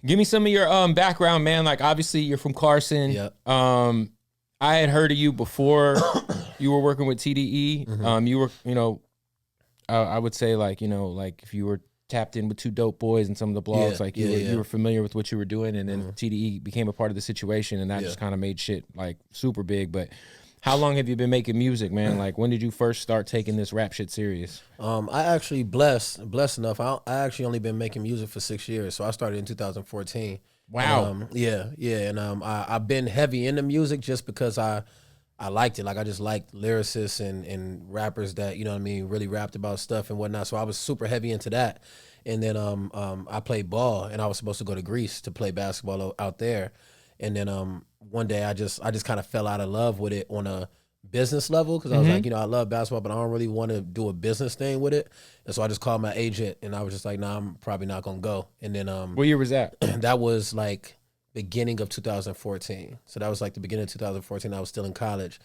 Give me some of your background, man. Like, obviously, you're from Carson. Yep. I had heard of you before you were working with TDE. Mm-hmm. You were, I would say, like, like if you were tapped in with Two Dope Boys and some of the blogs, you were familiar with what you were doing, and then TDE became a part of the situation, and that just kind of made shit like super big. But how long have you been making music, man? Like, when did you first start taking this rap shit serious? I actually blessed enough. I actually only been making music for 6 years, so I started in 2014. Wow. And I've been heavy into music just because I liked it. Like, I just liked lyricists and rappers that, you know what I mean, really rapped about stuff and whatnot. So I was super heavy into that. And then I played ball, and I was supposed to go to Greece to play basketball out there. And then one day I just kind of fell out of love with it on a business level, because I was like, I love basketball, but I don't really want to do a business thing with it. And so I just called my agent, and I was just like, nah, I'm probably not going to go. And then what year was that? That was like beginning of 2014. So that was like the beginning of 2014. I was still in college.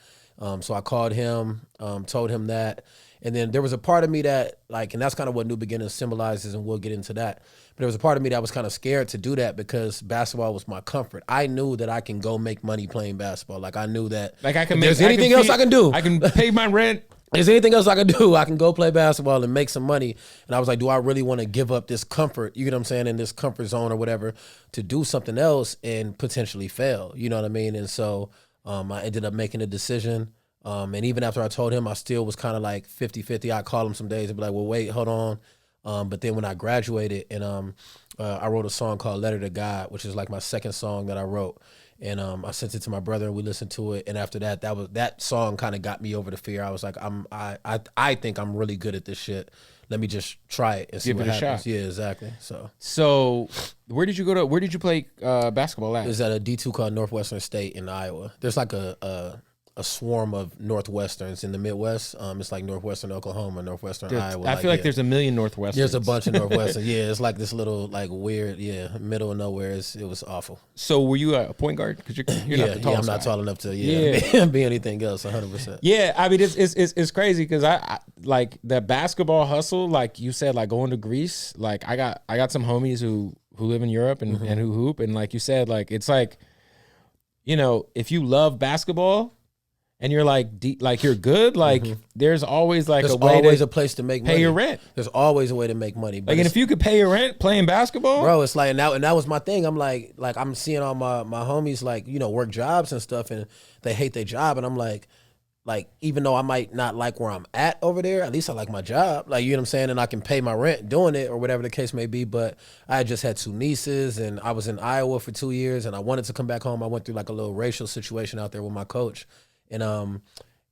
So I called him, told him that. And then there was a part of me that, like, and that's kind of what New Beginnings symbolizes, and we'll get into that. But there was a part of me that was kind of scared to do that because basketball was my comfort. I knew that I can go make money playing basketball. Like, I knew that. Like, I can. There's anything else I can do. I can pay my rent. There's anything else I can do. I can go play basketball and make some money. And I was like, do I really want to give up this comfort, you get what I'm saying, in this comfort zone or whatever, to do something else and potentially fail? You know what I mean? And so I ended up making a decision. And even after I told him, I still was kind of like 50-50. I'd call him some days and be like, well, wait, hold on. But then when I graduated, and I wrote a song called Letter to God, which is like my second song that I wrote. And I sent it to my brother, and we listened to it. And after that, that song kind of got me over the fear. I was like, I think I'm really good at this shit. Let me just try it and see what happens. Shot. Yeah, exactly. So where did you go to? Where did you play basketball at? It was at a D2 called Northwestern State in Iowa. There's like a swarm of Northwesterns in the Midwest. It's like Northwestern Oklahoma, Northwestern Iowa. I feel like there's a million Northwesterns. There's a bunch of Northwesterns. Yeah, it's like this little like weird, middle of nowhere. It was awful. So were you a point guard? Because you're not the tallest I'm not tall enough to be anything else. 100%. Yeah, I mean it's crazy because I like that basketball hustle. Like you said, like going to Greece. Like I got some homies who live in Europe and who hoop, and like you said, like it's like, if you love basketball and you're like you're good, like there's always like a place to make money. Pay your rent. There's always a way to make money. But and if you could pay your rent playing basketball, bro, it's like, and that was my thing. I'm like I'm seeing all my homies like, work jobs and stuff, and they hate their job, and I'm like even though I might not like where I'm at over there, at least I like my job. Like, you know what I'm saying? And I can pay my rent doing it or whatever the case may be. But I had just had 2 nieces, and I was in Iowa for 2 years, and I wanted to come back home. I went through like a little racial situation out there with my coach. And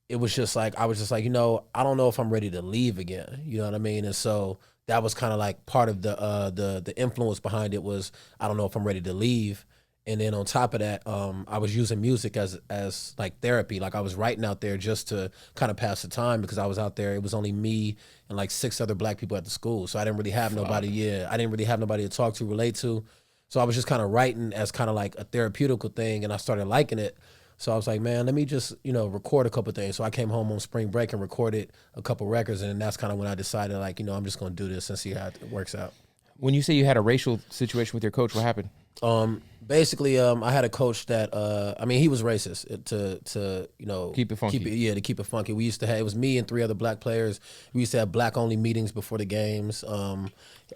it was just like, I was just like, I don't know if I'm ready to leave again. You know what I mean? And so that was kind of like part of the influence behind it was, I don't know if I'm ready to leave. And then on top of that, I was using music as like therapy. Like, I was writing out there just to kind of pass the time, because I was out there. It was only me and like 6 other black people at the school. So I didn't really have nobody. Yeah, I didn't really have nobody to talk to, relate to. So I was just kind of writing as kind of like a therapeutical thing, and I started liking it. So I was like, man, let me just, record a couple things. So I came home on spring break and recorded a couple records, and then that's kind of when I decided, like, I'm just going to do this and see how it works out. When you say you had a racial situation with your coach, what happened? Basically, I had a coach that, he was racist to keep it funky. To keep it funky. We used to have, it was me and 3 other black players. We used to have black only meetings before the games.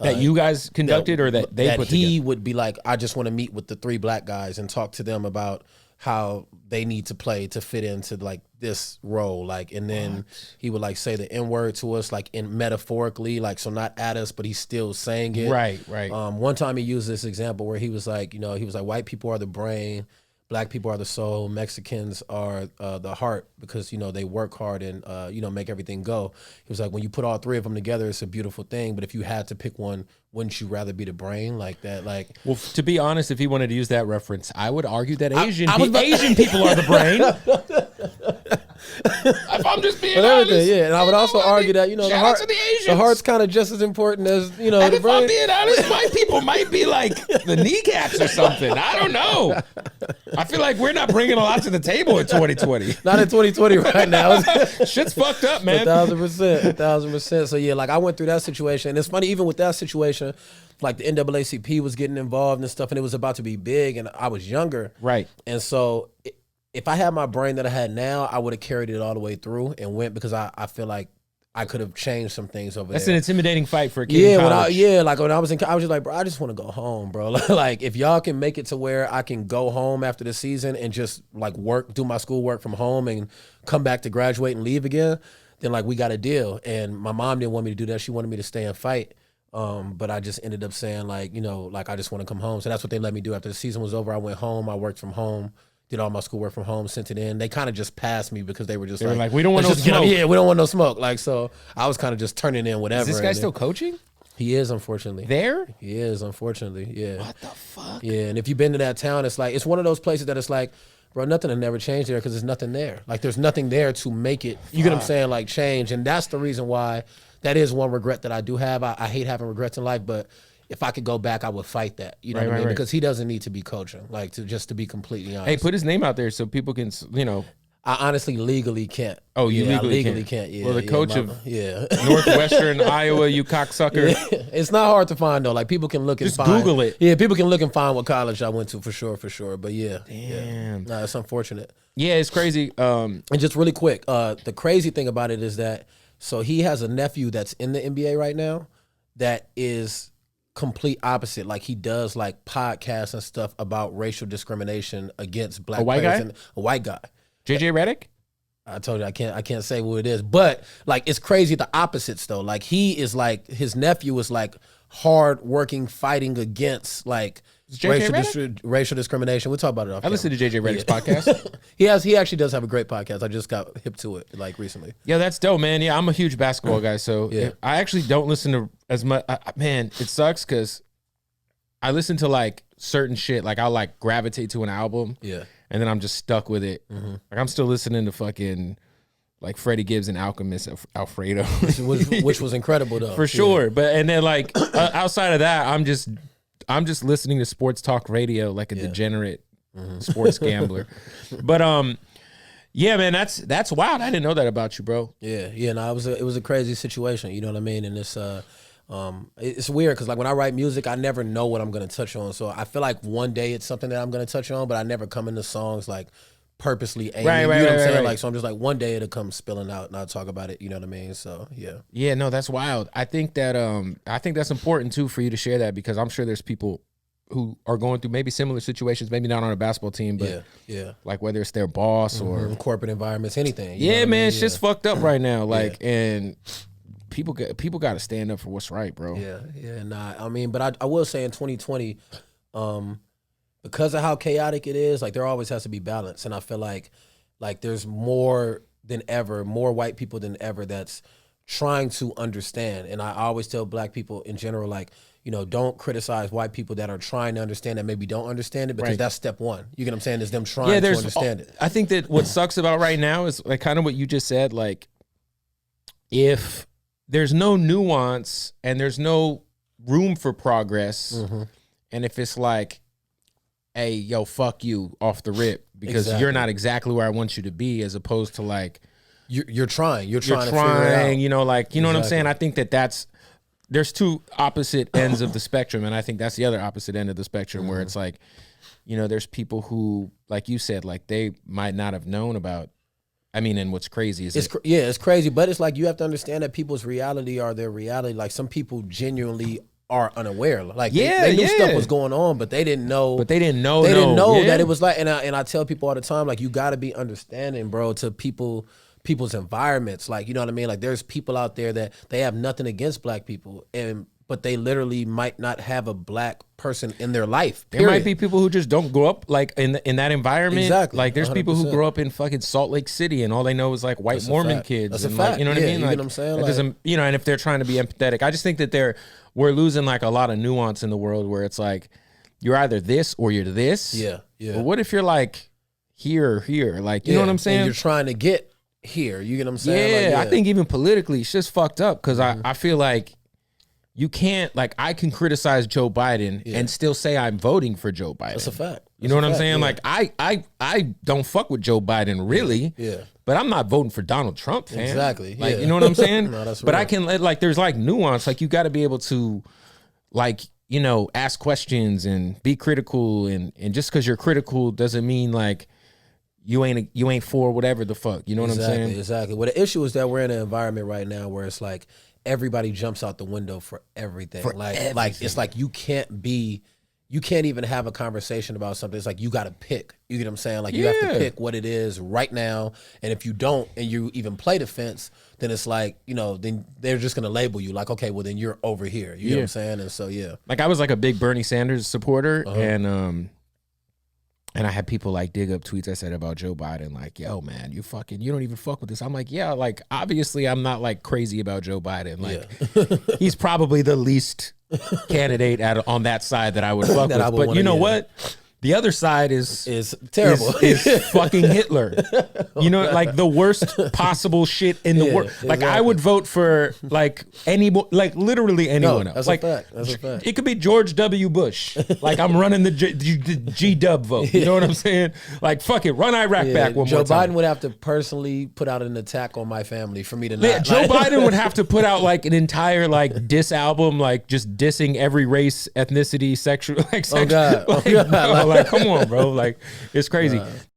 That you guys conducted, or that they that put he together? Would be like, I just want to meet with the 3 black guys and talk to them about how they need to play to fit into like this role, like, and then he would like say the N-word to us, like, in metaphorically, like, so not at us, but he's still saying it. Right. One time he used this example where he was like, white people are the brain, black people are the soul, Mexicans are the heart, because they work hard and make everything go. He was like, when you put all 3 of them together, it's a beautiful thing. But if you had to pick one, wouldn't you rather be the brain like that? Like, well, to be honest, if he wanted to use that reference, I would argue that Asian people are the brain. If I'm just being But honest. everything, yeah. And I would also argue that, shout out to the Asians. the heart's kind of just as important as, And the if brain. I'm being honest, white people might be like the kneecaps or something. I don't know. I feel like we're not bringing a lot to the table in 2020. Not in 2020 right now. Shit's fucked up, man. 1,000%. So yeah, like I went through that situation. And it's funny, even with that situation, like the NAACP was getting involved and stuff, and it was about to be big, and I was younger. Right. And so if I had my brain that I had now, I would have carried it all the way through and went, because I feel like I could have changed some things over That's there. an intimidating fight for a kid in college. Like when I was in, I was just like, bro, I just want to go home, bro. Like if y'all can make it to where I can go home after the season and just like do my schoolwork from home and come back to graduate and leave again, then like we got a deal. And my mom didn't want me to do that. She wanted me to stay and fight. But I just ended up saying like, like I just want to come home. So that's what they let me do. After the season was over, I went home. I worked from home, did all my schoolwork from home, sent it in. They kind of just passed me because they were just like, we don't want no smoke. Yeah, we don't want no smoke. Like, so I was kind of just turning in whatever. Is this guy still coaching? He is, unfortunately. There? He is, unfortunately. Yeah. What the fuck? Yeah, and if you've been to that town, it's like, it's one of those places that it's like, bro, nothing will never change there because there's nothing there. Like, there's nothing there to make it, you get what I'm saying, like change. And that's the reason why, that is one regret that I do have. I hate having regrets in life, but if I could go back, I would fight that. You know what I mean? Right. Because he doesn't need to be coaching, like to be completely honest. Hey, put his name out there so people can, I honestly legally can't. Oh, you I legally can't. Yeah. Well, the coach of Northwestern Iowa, you cocksucker. Yeah. It's not hard to find though. Like people can look and just find. Google it. Yeah, people can look and find what college I went to for sure. But yeah. Damn. No, it's unfortunate. Yeah, it's crazy. And just really quick, the crazy thing about it is that so he has a nephew that's in the NBA right now that is complete opposite. Like he does like podcasts and stuff about racial discrimination against black players. And a white guy. JJ Redick? I told you I can't say who it is, but like it's crazy the opposites though. Like he is like his nephew is like hard working, fighting against like racial discrimination. We'll talk about it off. I listened to JJ Redick's podcast. He actually does have a great podcast. I just got hip to it like recently. Yeah, that's dope, man. Yeah, I'm a huge basketball guy, so I actually don't listen to as much. Man, it sucks because I listen to like certain shit. Like I'll like gravitate to an album. Yeah. And then I'm just stuck with it. Mm-hmm. Like I'm still listening to fucking like Freddie Gibbs and Alchemist Alfredo, which was incredible though, for sure. Yeah. But and then like outside of that, I'm just listening to sports talk radio like a degenerate sports gambler. But yeah, man, that's wild. I didn't know that about you, bro. Yeah. No, it was a crazy situation. You know what I mean? And it's weird because like when I write music, I never know what I'm gonna touch on. So I feel like one day it's something that I'm gonna touch on, but I never come into songs like purposely aiming. Right, you know what I'm saying? Right. Like so I'm just like one day it'll come spilling out and I'll talk about it. You know what I mean? So yeah. Yeah, no, that's wild. I think that's important too for you to share that because I'm sure there's people who are going through maybe similar situations, maybe not on a basketball team, but like whether it's their boss or corporate environments, anything. Yeah, man, shit's fucked up right now. Like and people got to stand up for what's right, bro. Yeah. Nah, I mean, but I will say in 2020, because of how chaotic it is, like there always has to be balance, and I feel like there's more white people than ever that's trying to understand. And I always tell black people in general, like, don't criticize white people that are trying to understand that maybe don't understand it because that's step one. You get what I'm saying? Is them trying to understand it. I think that what sucks about right now is like kind of what you just said, like if there's no nuance and there's no room for progress. Mm-hmm. And if it's like, hey, yo, fuck you off the rip because you're not exactly where I want you to be, as opposed to like, you're trying to figure it out. Like, you know what I'm saying? I think there's two opposite ends of the spectrum. And I think that's the other opposite end of the spectrum where it's like, there's people who, like you said, like they might not have known about. I mean, and what's crazy is it's crazy, but it's like you have to understand that people's reality are their reality. Like some people genuinely are unaware. Like they knew stuff was going on, but they didn't know. They didn't know that it was like. And I tell people all the time, like you got to be understanding, bro, to people's environments. Like you know what I mean. Like there's people out there that they have nothing against black people, but they literally might not have a black person in their life. Period. There might be people who just don't grow up like in that environment. Exactly. Like there's 100%. People who grow up in fucking Salt Lake City and all they know is like white Mormon kids. That's and a fact. Like, you know what I mean? You like, know what I'm saying? That doesn't, and if they're trying to be empathetic, I just think that we're losing like a lot of nuance in the world where it's like you're either this or you're this. Yeah. But what if you're like here or here? Like, you know what I'm saying? And you're trying to get here. You get what I'm saying? Yeah, Like, I think even politically, it's just fucked up because I feel like you can't, like, I can criticize Joe Biden and still say I'm voting for Joe Biden. That's a fact. You know what I'm saying? Like, I don't fuck with Joe Biden, really. Yeah. But I'm not voting for Donald Trump, fam. Exactly. Like, yeah. you know what I'm saying? No, that's but real. I can, like, there's, like, nuance. Like, you got to be able to, like, you know, ask questions and be critical. And just because you're critical doesn't mean, like, you ain't for whatever the fuck. You know what I'm saying? Exactly. Well, the issue is that we're in an environment right now where it's like everybody jumps out the window for everything. Like it's like you can't even have a conversation about something. It's like you got to pick. You get what I'm saying? Like you have to pick what it is right now. And if you don't, and you even play defense, then it's like, you know, then they're just gonna label you like, okay, well then you're over here. You know what I'm saying? And so like I was like a big Bernie Sanders supporter, and I had people like dig up tweets I said about Joe Biden, like, yo, man, you don't even fuck with this. I'm like, yeah, like, obviously I'm not like crazy about Joe Biden. Like, he's probably the least candidate on that side that I would fuck with. But you know what? The other side is terrible. Is fucking Hitler. You know, like the worst possible shit in the world. Like I would vote for like literally anyone else. That's like a fact. That's a fact. It could be George W. Bush. Like I'm running the G-Dub vote. You know what I'm saying? Like fuck it, run Iraq back one more time. Joe Biden would have to personally put out an attack on my family for me to not. Joe Biden would have to put out like an entire like diss album, like just dissing every race, ethnicity, sexual. Like, oh God. Like, oh God. like, come on, bro. Like, it's crazy.